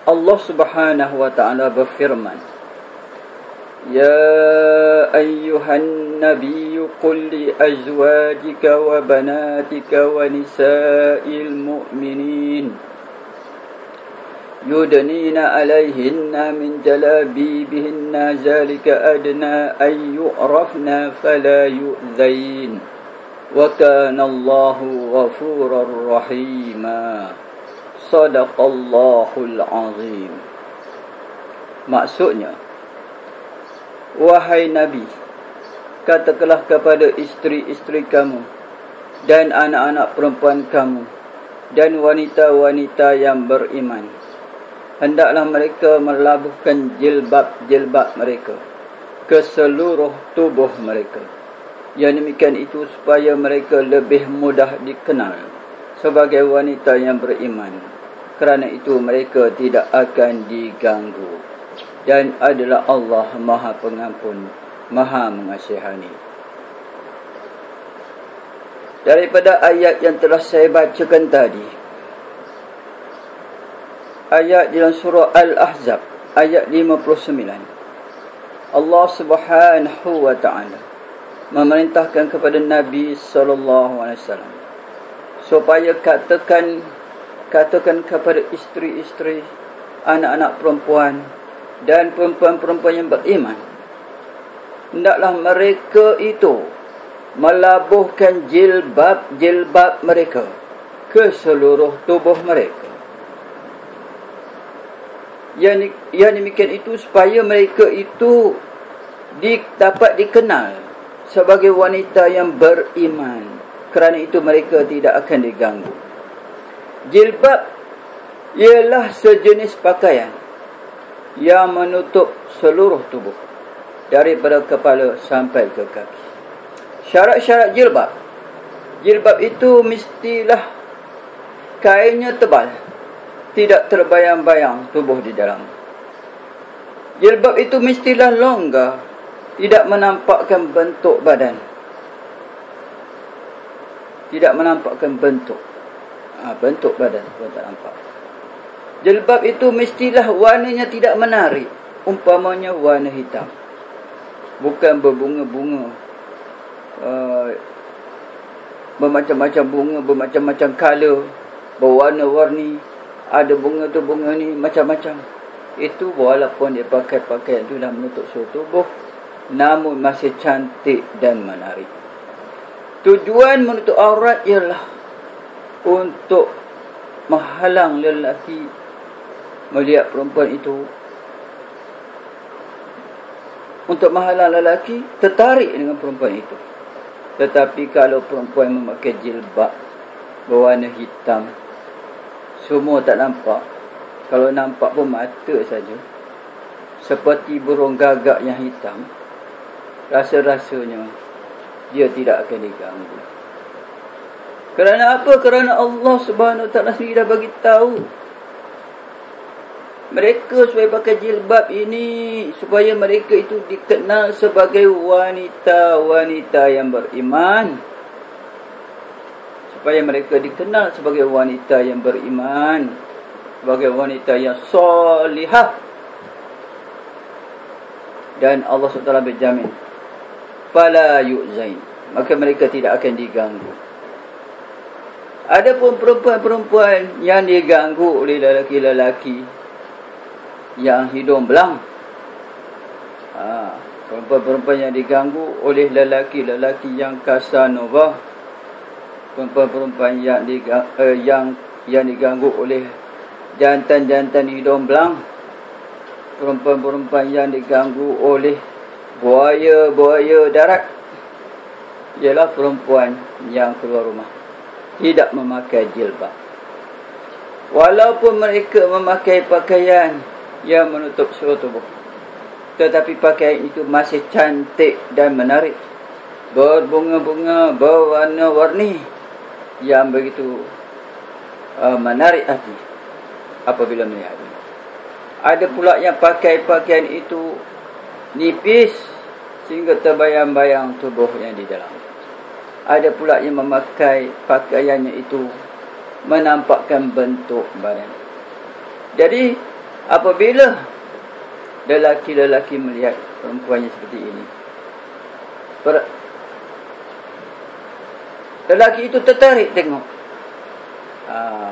Allah Subhanahu wa ta'ala berfirman, Ya ayyuhan nabiyyu qul li azwajika wa banatika wa nisa'il mu'minin yudnina alayhinna min jalabibihinna zalika adna an yu'rafna fala yu'zain wa kana Allahu ghafurar rahima. Sadaqallahul azim. Maksudnya, wahai Nabi, katakanlah kepada isteri-isteri kamu dan anak-anak perempuan kamu dan wanita-wanita yang beriman, hendaklah mereka melabuhkan jilbab-jilbab mereka ke seluruh tubuh mereka. Yang demikian itu supaya mereka lebih mudah dikenal sebagai wanita yang beriman. Kerana itu mereka tidak akan diganggu. Dan adalah Allah Maha Pengampun, Maha Mengasihani. Daripada ayat yang telah saya bacakan tadi, ayat dalam surah Al-Ahzab, ayat 59, Allah Subhanahu wa ta'ala memerintahkan kepada Nabi SAW supaya katakan kepada isteri-isteri, anak-anak perempuan dan perempuan-perempuan yang beriman, hendaklah mereka itu melabuhkan jilbab-jilbab mereka ke seluruh tubuh mereka. Yang demikian itu supaya mereka itu dapat dikenal sebagai wanita yang beriman. Kerana itu mereka tidak akan diganggu. Jilbab ialah sejenis pakaian yang menutup seluruh tubuh daripada kepala sampai ke kaki. Syarat-syarat jilbab. Jilbab itu mestilah kainnya tebal, tidak terbayang-bayang tubuh di dalam. Jilbab itu mestilah longgar, tidak menampakkan bentuk badan. Tidak menampakkan bentuk badan pun tak nampak. Jilbab itu mestilah warnanya tidak menarik, umpamanya warna hitam, bukan berbunga-bunga, bermacam-macam bunga, bermacam-macam color, berwarna-warni, ada bunga tu bunga ni macam-macam. Itu walaupun dia pakai pakaian itu dah menutup seluruh tubuh, namun masih cantik dan menarik. Tujuan menutup aurat ialah untuk menghalang lelaki melihat perempuan itu, untuk menghalang lelaki tertarik dengan perempuan itu. Tetapi kalau perempuan memakai jilbab berwarna hitam, semua tak nampak. Kalau nampak pun mata saja, seperti burung gagak yang hitam, rasa-rasanya dia tidak akan diganggu. Kerana apa? Kerana Allah Subhanahu wa ta'ala sendiri dah bagi tahu mereka supaya pakai jilbab ini supaya mereka itu dikenal sebagai wanita-wanita yang beriman. Supaya mereka dikenal sebagai wanita yang beriman, sebagai wanita yang solihah. Dan Allah SWT berjamin, fala yu'zain, maka mereka tidak akan diganggu. Adapun perempuan-perempuan yang diganggu oleh lelaki-lelaki yang hidung belang, perempuan-perempuan yang diganggu oleh lelaki-lelaki yang Casanova, perempuan-perempuan yang diganggu oleh jantan-jantan hidung belang, perempuan-perempuan yang diganggu oleh buaya-buaya darat, ialah perempuan yang keluar rumah tidak memakai jilbab. Walaupun mereka memakai pakaian yang menutup seluruh tubuh, tetapi pakaian itu masih cantik dan menarik, berbunga-bunga, berwarna-warni, yang begitu menarik hati apabila melihatnya. Ada pula yang pakai pakaian itu nipis sehingga terbayang-bayang tubuh yang di dalam. Ada pula yang memakai pakaiannya itu menampakkan bentuk badan. Jadi Apabila lelaki-lelaki melihat perempuannya seperti ini, lelaki itu tertarik tengok,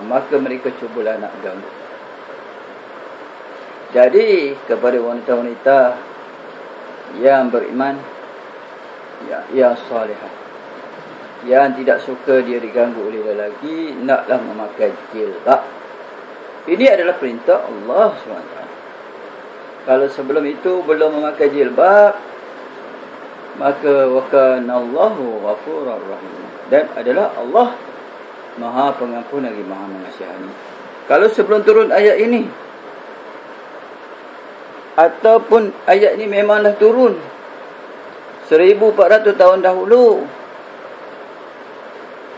maka mereka cubalah nak ganggu. Jadi kepada wanita-wanita yang beriman, yang salihah, yang tidak suka dia diganggu oleh lelaki, naklah memakai jilbab. Ini adalah perintah Allah SWT. Kalau sebelum itu belum memakai jilbab, maka wa kana Allahu ghafurur rahim, dan adalah Allah Maha Pengampun lagi Maha Mengasihani. Kalau sebelum turun ayat ini, ataupun ayat ini memanglah turun 1400 tahun dahulu,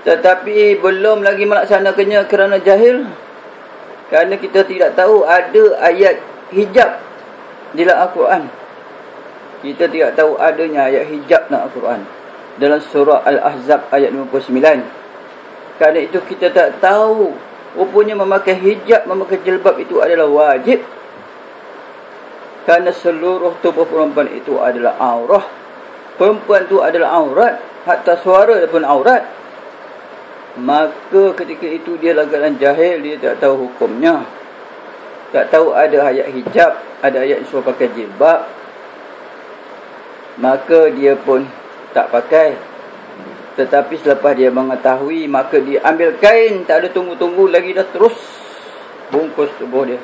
tetapi belum lagi melaksanakannya kerana jahil, kerana kita tidak tahu ada ayat hijab di dalam Al-Quran. Kita tidak tahu adanya ayat hijab dalam Al-Quran, dalam surah Al-Ahzab ayat 59. Kerana itu kita tak tahu rupanya memakai hijab, memakai jilbab itu adalah wajib, kerana seluruh tubuh perempuan itu adalah aurah. Perempuan itu adalah aurat, hatta suara pun aurat. Maka ketika itu dia dalam keadaan jahil, dia tak tahu hukumnya, tak tahu ada ayat hijab, ada ayat suruh pakai jilbab, maka dia pun tak pakai. Tetapi selepas dia mengetahui, maka dia ambil kain, tak ada tunggu-tunggu lagi, dah terus bungkus tubuh dia.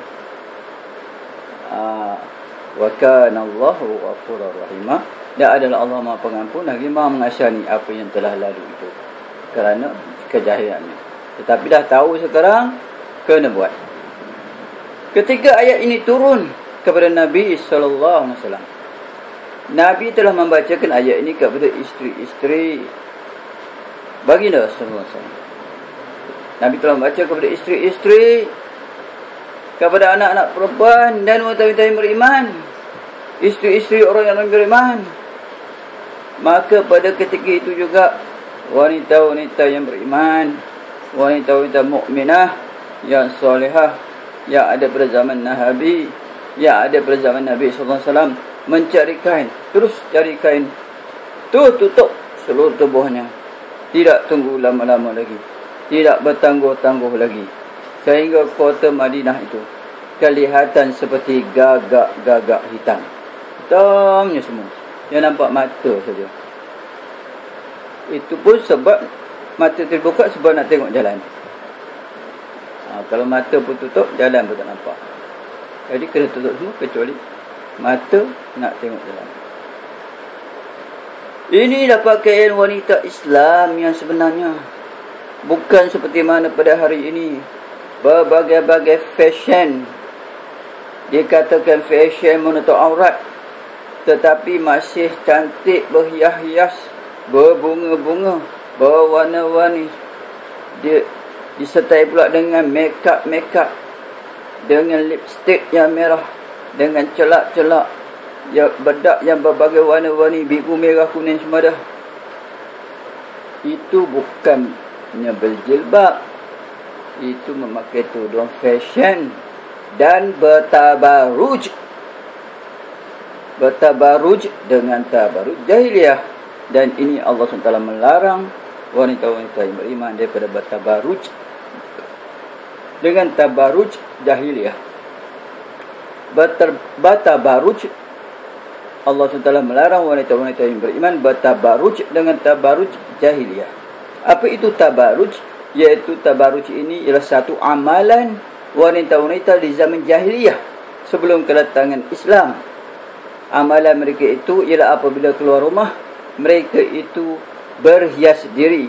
Wa kana Allahu ghafurur rahim, dia adalah Allah Maha Pengampun lagi Maha Mengasihani apa yang telah lalu itu kerana kejahilannya. Tetapi dah tahu sekarang, kena buat. Ketika ayat ini turun kepada Nabi SAW, Nabi telah membacakan ayat ini kepada isteri-isteri baginda sallallahu alaihi wasallam. Nabi telah membaca kepada isteri-isteri, kepada anak-anak perempuan dan wanita-wanita yang beriman, isteri-isteri orang yang beriman. Maka pada ketika itu juga wanita-wanita yang beriman, wanita-wanita mukminah yang solehah, yang ada pada zaman Nabi, yang ada pada zaman Nabi sallallahu alaihi wasallam, mencari kain, terus cari kain, tutup seluruh tubuhnya, tidak tunggu lama-lama lagi, tidak bertangguh-tangguh lagi, sehingga kota Madinah itu kelihatan seperti gagak-gagak hitam. Hitamnya semua, yang nampak mata saja. Itu pun sebab mata terbuka, sebab nak tengok jalan. Kalau mata pun tutup, jalan pun tak nampak. Jadi kena tutup semua kecuali mata nak tengok jalan. Inilah pakaian wanita Islam yang sebenarnya. Bukan seperti mana pada hari ini, berbagai-bagai fashion. Dikatakan fashion menutup aurat, tetapi masih cantik, berhias-hias, berbunga-bunga, berwarna-warni. Dia disertai pula dengan make-up, dengan lipstick yang merah, dengan celak-celak, ya, bedak yang berbagai warna-warni, biru, merah, kuning semua dah. Itu bukannya berjilbab, itu memakai tudung fashion dan bertabaruj. Bertabaruj dengan tabaruj jahiliyah. Dan ini Allah SWT melarang wanita-wanita yang beriman daripada bertabaruj dengan tabaruj jahiliyah. Bertabaruj, Allah SWT melarang wanita-wanita yang beriman bertabaruj dengan tabaruj jahiliyah. Apa itu tabaruj? Iaitu tabaruj ini ialah satu amalan wanita-wanita di zaman jahiliyah sebelum kedatangan Islam. Amalan mereka itu ialah apabila keluar rumah, mereka itu berhias diri,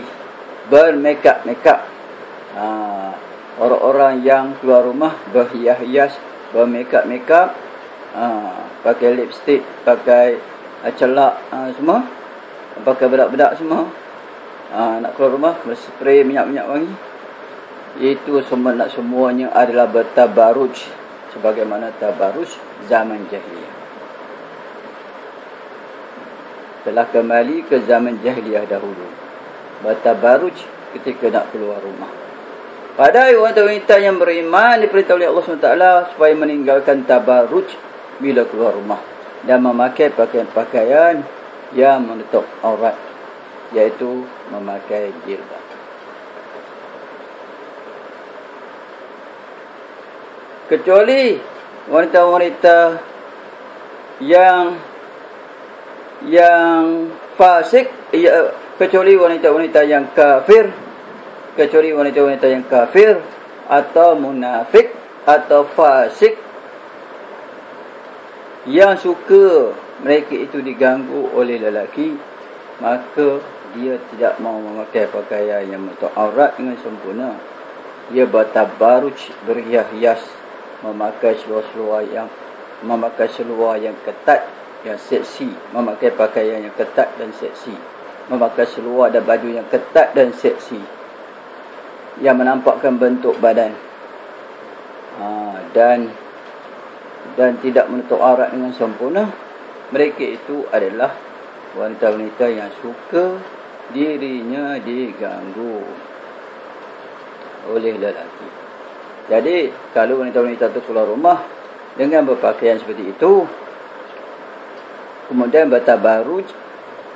bermakeup. Orang-orang yang keluar rumah berhias-hias, bermakeup, pakai lipstick, pakai celak, semua, pakai bedak-bedak semua. Nak keluar rumah, berspray minyak-minyak wangi. Itu semuanya adalah bertabaruj, sebagaimana tabaruj zaman jahiliyah. Telah kembali ke zaman jahiliyah dahulu, bertabaruj ketika nak keluar rumah. Padahal wanita-wanita yang beriman diperintah oleh Allah SWT supaya meninggalkan tabarruj bila keluar rumah dan memakai pakaian-pakaian yang menutup aurat, iaitu memakai jilbab. Kecuali wanita-wanita yang fasik, kecuali wanita-wanita yang kafir, kecuali wanita-wanita yang kafir atau munafik atau fasik yang suka mereka itu diganggu oleh lelaki, maka dia tidak mau memakai pakaian yang menutup aurat dengan sempurna. Dia bertabaruj, berhias-hias, memakai seluar yang ketat, yang seksi, memakai pakaian yang ketat dan seksi, memakai seluar dan baju yang ketat dan seksi yang menampakkan bentuk badan, dan tidak menutup aurat dengan sempurna. Mereka itu adalah wanita-wanita yang suka dirinya diganggu oleh lelaki. Jadi kalau wanita-wanita itu keluar rumah dengan berpakaian seperti itu, kemudian bertabaruj,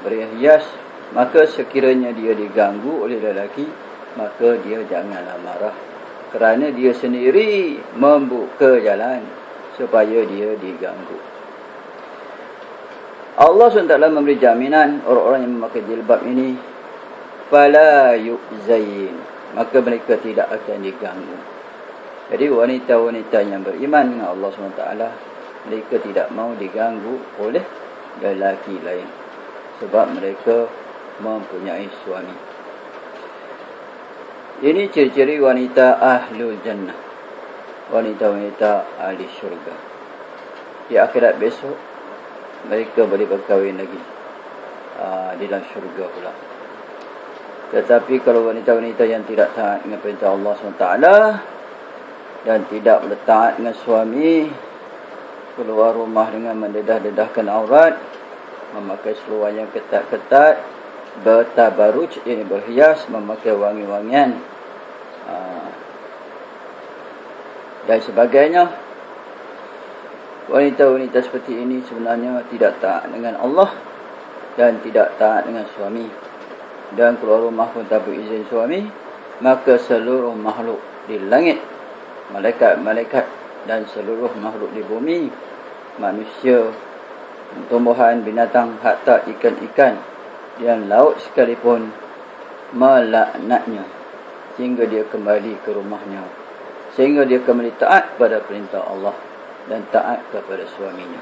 berhias, maka sekiranya dia diganggu oleh lelaki, maka dia janganlah marah, kerana dia sendiri membuka jalan supaya dia diganggu. Allah SWT memberi jaminan orang-orang yang memakai jilbab ini, fala yu'zain, maka mereka tidak akan diganggu. Jadi wanita-wanita yang beriman dengan Allah SWT, mereka tidak mau diganggu oleh lelaki lain, sebab mereka mempunyai suami. Ini ciri-ciri wanita ahlul jannah, wanita-wanita ahli syurga. Di akhirat besok mereka boleh berkahwin lagi di dalam syurga pula. Tetapi kalau wanita-wanita yang tidak taat dengan perintah Allah SWT dan tidak bertaat dengan suami, keluar rumah dengan mendedah-dedahkan aurat, memakai seluar yang ketat-ketat, bertabaruj, ini berhias, memakai wangi-wangian dan sebagainya, wanita-wanita seperti ini sebenarnya tidak taat dengan Allah dan tidak taat dengan suami, dan keluar rumah pun tanpa izin suami, maka seluruh makhluk di langit, malaikat-malaikat dan seluruh makhluk di bumi, manusia, tumbuhan, binatang, hatta ikan-ikan yang laut sekalipun, melaknatnya sehingga dia kembali ke rumahnya, sehingga dia kembali taat pada perintah Allah dan taat kepada suaminya.